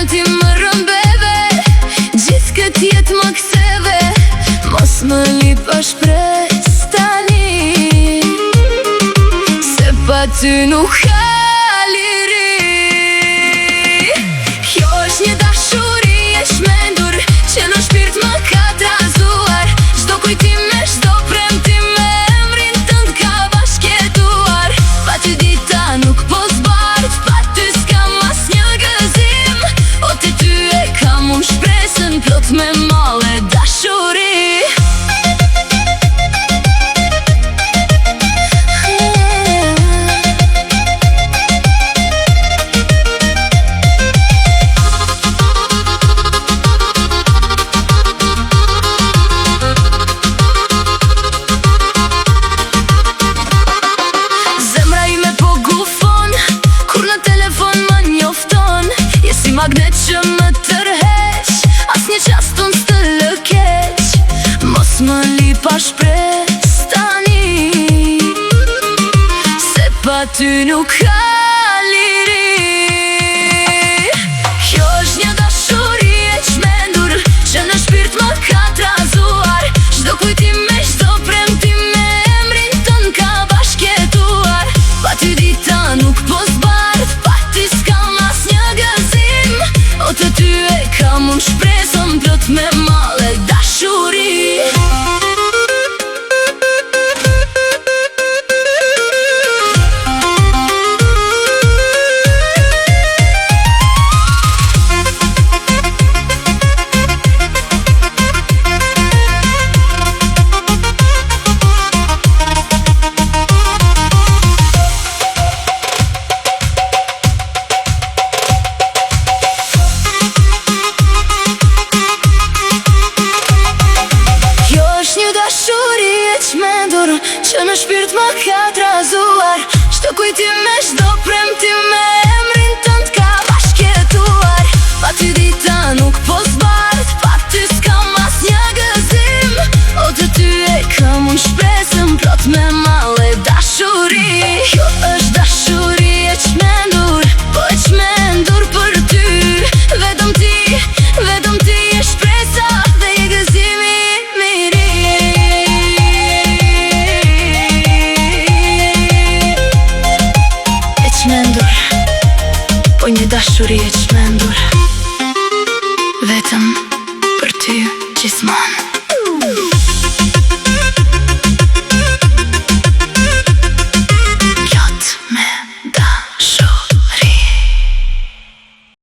fjallë ti më rëmbeve, gjithë këtë jetë më ktheve. Mos më lipa shpres tani, se pa ty nuk ka liri. Kjo është një dashuri e shmendur, që në shpirt më ka trazuar. Çdo kujtim me çdo premtim me emrin tënd ka bashkëtuar. Pa ty dita nuk po zbart, pa ty s'kam asnjë gëzim. O te ty e kam unë shpresën plot me mallë dashuri. Magnet që më tërheq, as një qast unë s'të lëkeq. Mos më lipa shpres tani, se pa ty nuk ka liri. Kjo është një dashuri e çmendur, që në shpirt më ka trazuar. Çdo kujtim me çdo premtim me emrin tënd ka bashkëtuar. Pa ty dita nuk po zbart, pa ty s'kam asnjë gëzim. O të ty e kam unë shpresën plot me mallë dashuri. Që në shpirt më ka trazuar. Çdo kujtim me çdo premtim me emrin tënd ka bashkëtuar. Pa ty dita nuk po zbart, pa ty s'kam asnjë gëzim. O të ty e kam unë shpresën plot me mallë dashuri. Kjo është dashuri e çmendur, po e çmendur për ty. Vetëm ti je shpresa dhe je gëzimi miri. Po një dashuri e çmendur.